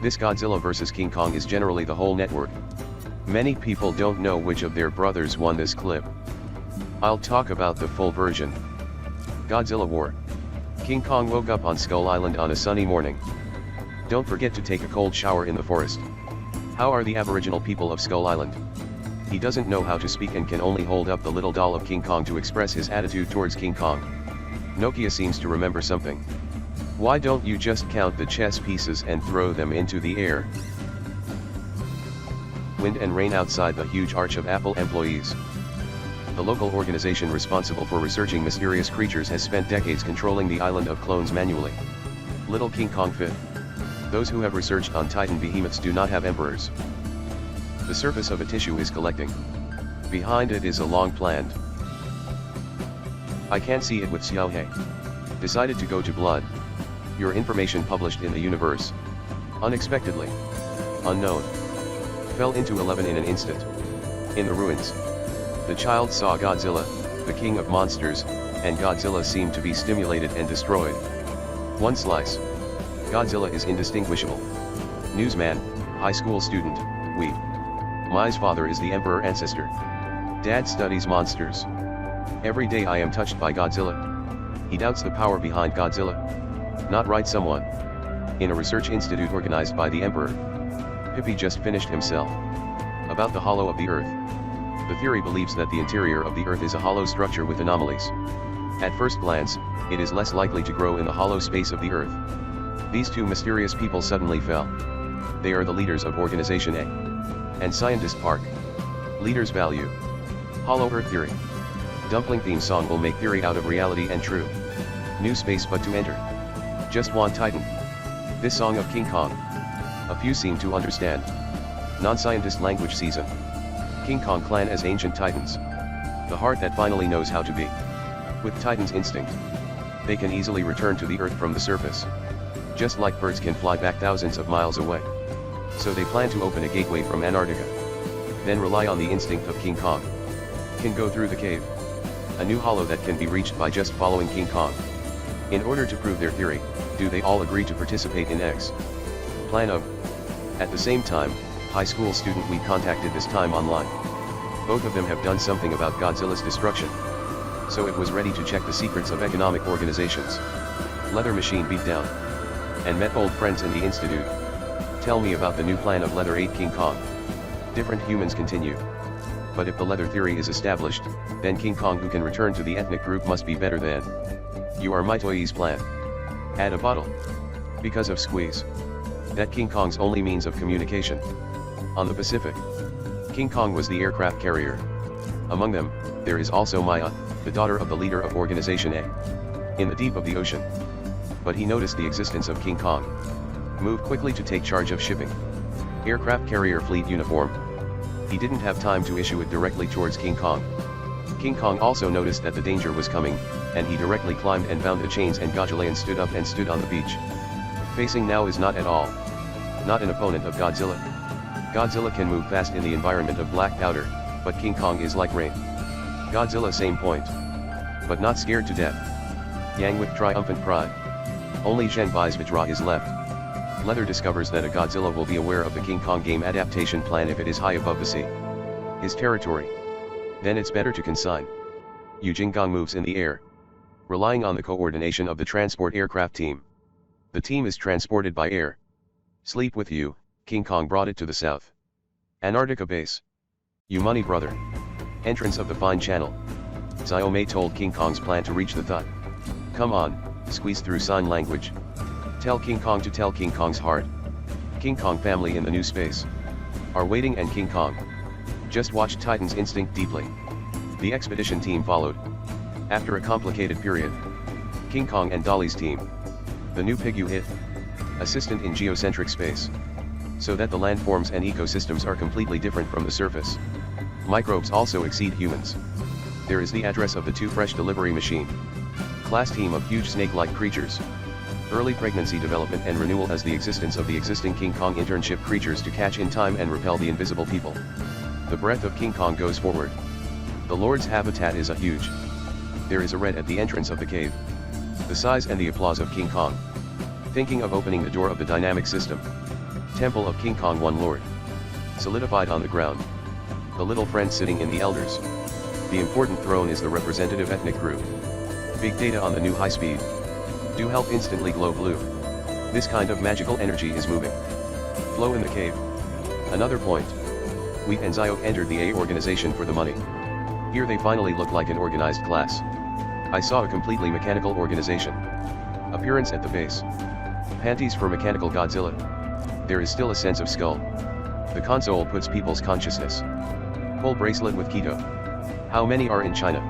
This Godzilla vs King Kong is generally the whole network. Many people don't know which of their brothers won this clip. I'll talk about the full version. Godzilla War. King Kong woke up on Skull Island on a sunny morning. Don't forget to take a cold shower in the forest. How are the Aboriginal people of Skull Island? He doesn't know how to speak and can only hold up the little doll of King Kong to express his attitude towards King Kong. Nokia seems to remember something. Why don't you just count the chess pieces and throw them into the air? Wind and rain outside the huge arch of Apple employees. The local organization responsible for researching mysterious creatures has spent decades controlling the island of clones manually. Little King Kong fit. Those who have researched on Titan behemoths do not have emperors. The surface of a tissue is collecting. Behind it is a long planned. I can't see it with Xiaohe. Decided to go to blood. Your information published in the universe. Unexpectedly. Unknown. Fell into 11 in an instant. In the ruins. The child saw Godzilla, the king of monsters, and Godzilla seemed to be stimulated and destroyed. One slice. Godzilla is indistinguishable. Newsman, high school student, we. Mai's father is the emperor ancestor. Dad studies monsters. Every day I am touched by Godzilla. He doubts the power behind Godzilla. Not right someone. In a research institute organized by the emperor. Pippi just finished himself. About the hollow of the earth. The theory believes that the interior of the earth is a hollow structure with anomalies. At first glance, it is less likely to grow in the hollow space of the earth. These two mysterious people suddenly fell. They are the leaders of Organization A. And Scientist Park. Leaders value. Hollow Earth Theory. Dumpling theme song will make theory out of reality and true. New space but to enter. Just want Titan. This song of King Kong. A few seem to understand. Non-scientist language season. King Kong clan as ancient titans. The heart that finally knows how to be. With Titan's instinct. They can easily return to the earth from the surface. Just like birds can fly back thousands of miles away. So they plan to open a gateway from Antarctica. Then rely on the instinct of King Kong. Can go through the cave. A new hollow that can be reached by just following King Kong. In order to prove their theory, do they all agree to participate in X? Plan of. At the same time, high school student we contacted this time online. Both of them have done something about Godzilla's destruction. So it was ready to check the secrets of economic organizations. Leather machine beat down. And met old friends in the institute. Tell me about the new plan of Leather 8 King Kong. Different humans continue. But if the leather theory is established, then King Kong who can return to the ethnic group must be better than. You are my Toei's plan. Add a bottle. Because of squeeze. That King Kong's only means of communication. On the Pacific. King Kong was the aircraft carrier. Among them, there is also Maya, the daughter of the leader of Organization A. In the deep of the ocean. But he noticed the existence of King Kong. Moved quickly to take charge of shipping. Aircraft carrier fleet uniform. He didn't have time to issue it directly towards King Kong. King Kong also noticed that the danger was coming, and he directly climbed and bound the chains and Godzilla stood up and stood on the beach. Facing now is not at all. Not an opponent of Godzilla. Godzilla can move fast in the environment of black powder, but King Kong is like rain. Godzilla same point. But not scared to death. Yang with triumphant pride. Only Zheng Bai's Vajra is left. Leather discovers that a Godzilla will be aware of the King Kong game adaptation plan if it is high above the sea. His territory. Then it's better to consign. Yu Jinggang moves in the air. Relying on the coordination of the transport aircraft team. The team is transported by air. Sleep with you, King Kong brought it to the south. Antarctica base. You money brother. Entrance of the fine channel. Xiao Mei told King Kong's plan to reach the thought. Come on, squeeze through sign language. Tell King Kong to tell King Kong's heart. King Kong family in the new space. Are waiting and King Kong. Just watched Titan's instinct deeply. The expedition team followed. After a complicated period. King Kong and Dolly's team. The new pig you hit. Assistant in geocentric space. So that the landforms and ecosystems are completely different from the surface. Microbes also exceed humans. There is the address of the two fresh delivery machine. Class team of huge snake-like creatures. Early pregnancy development and renewal as the existence of the existing King Kong internship creatures to catch in time and repel the invisible people. The breath of King Kong goes forward. The Lord's habitat is a huge. There is a red at the entrance of the cave. The size and the applause of King Kong. Thinking of opening the door of the dynamic system. Temple of King Kong One Lord. Solidified on the ground. The little friend sitting in the elders. The important throne is the representative ethnic group. Big data on the new high speed. Do help instantly glow blue. This kind of magical energy is moving. Flow in the cave. Another point. Wheat and Zyok entered the A organization for the money. Here they finally look like an organized class. I saw a completely mechanical organization. Appearance at the base. Panties for Mechanical Godzilla. There is still a sense of skull. The console puts people's consciousness. Whole bracelet with keto. How many are in China?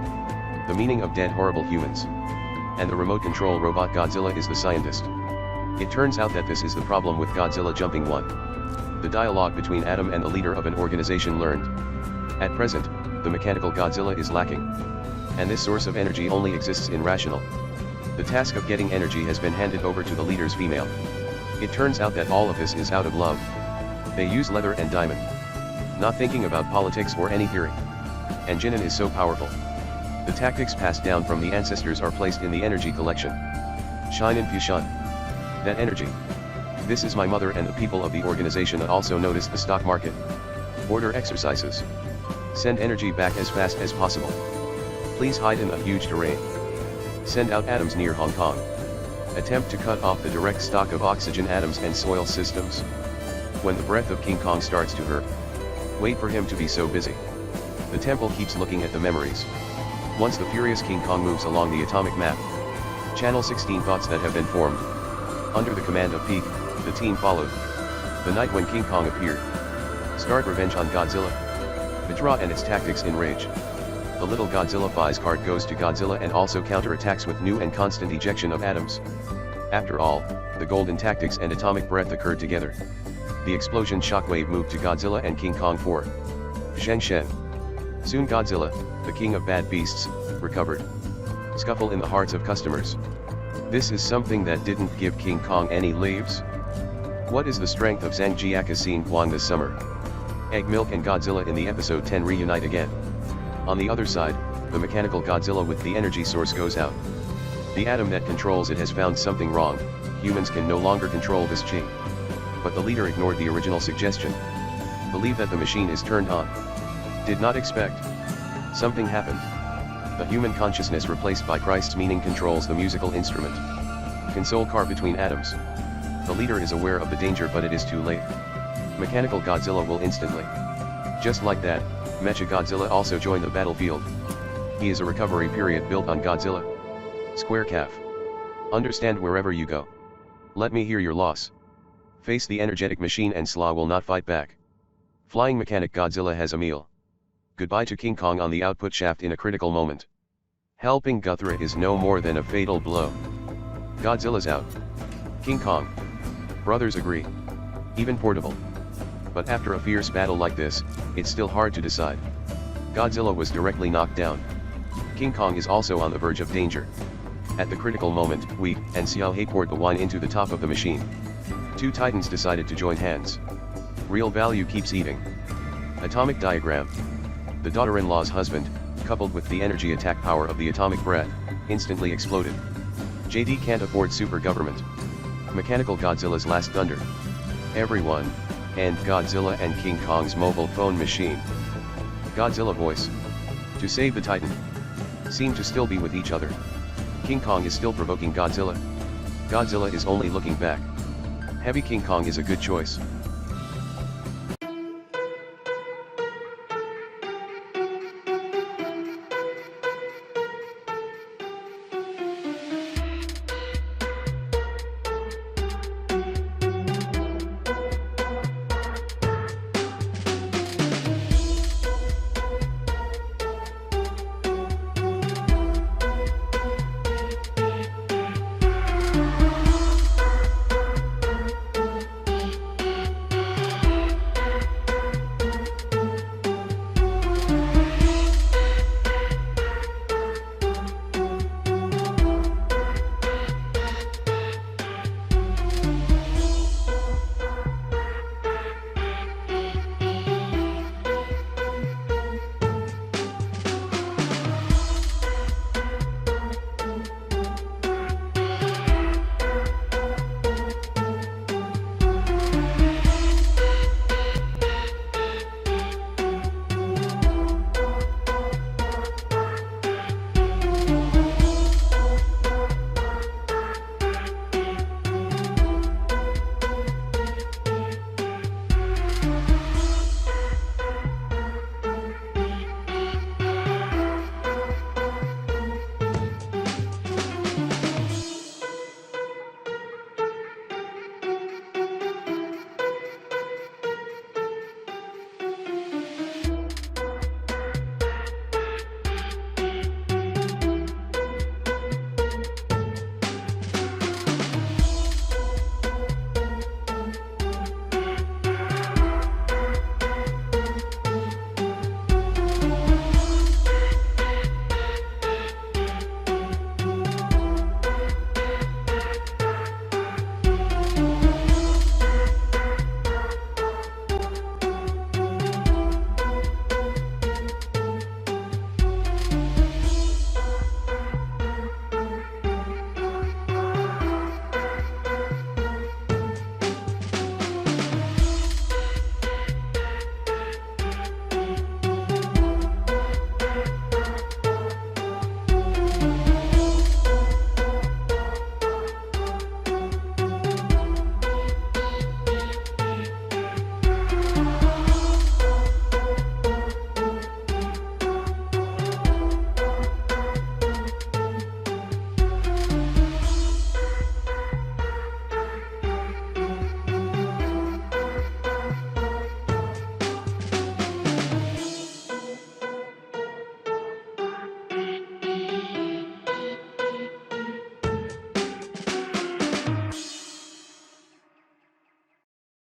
The meaning of dead horrible humans. And the remote control robot Godzilla is the scientist. It turns out that this is the problem with Godzilla Jumping 1. The dialogue between Adam and the leader of an organization learned. At present, the mechanical Godzilla is lacking. And this source of energy only exists in rational. The task of getting energy has been handed over to the leader's female. It turns out that all of this is out of love. They use leather and diamond. Not thinking about politics or any theory. And Jinan is so powerful. The tactics passed down from the ancestors are placed in the energy collection. Shine in Fushan. That energy. This is my mother, and the people of the organization also notice the stock market. Order exercises. Send energy back as fast as possible. Please hide in a huge terrain. Send out atoms near Hong Kong. Attempt to cut off the direct stock of oxygen atoms and soil systems. When the breath of King Kong starts to hurt, wait for him to be so busy. The temple keeps looking at the memories. Once the furious King Kong moves along the atomic map. Channel 16 thoughts that have been formed. Under the command of Peak, the team followed. The night when King Kong appeared. Start revenge on Godzilla. Vajra and its tactics in rage. The little Godzilla Fies card goes to Godzilla and also counterattacks with new and constant ejection of atoms. After all, the golden tactics and atomic breath occurred together. The explosion shockwave moved to Godzilla and King Kong 4. Zheng Shen. Soon Godzilla, the king of bad beasts, recovered. Scuffle in the hearts of customers. This is something that didn't give King Kong any leaves. What is the strength of Zhang Jiaka seeing Guang this summer? Egg Milk and Godzilla in the episode 10 reunite again. On the other side, the mechanical Godzilla with the energy source goes out. The atom that controls it has found something wrong. Humans can no longer control this chi. But the leader ignored the original suggestion. Believe that the machine is turned on. Did not expect. Something happened. The human consciousness replaced by Christ's meaning controls the musical instrument. Console car between atoms. The leader is aware of the danger, but it is too late. Mechanical Godzilla will instantly. Just like that, Mecha Godzilla also joined the battlefield. He is a recovery period built on Godzilla. Square calf. Understand wherever you go. Let me hear your loss. Face the energetic machine and Slaw will not fight back. Flying mechanic Godzilla has a meal. Goodbye to King Kong on the output shaft in a critical moment. Helping Guthra is no more than a fatal blow. Godzilla's out. King Kong. Brothers agree. Even portable. But after a fierce battle like this, it's still hard to decide. Godzilla was directly knocked down. King Kong is also on the verge of danger. At the critical moment, Wheat and Xiao He poured the wine into the top of the machine. Two titans decided to join hands. Real value keeps eating. Atomic diagram. The daughter-in-law's husband, coupled with the energy attack power of the atomic breath, instantly exploded. JD can't afford super government. Mechanical Godzilla's last thunder. Everyone, and Godzilla and King Kong's mobile phone machine. Godzilla voice. To save the Titan. Seem to still be with each other. King Kong is still provoking Godzilla. Godzilla is only looking back. Heavy King Kong is a good choice.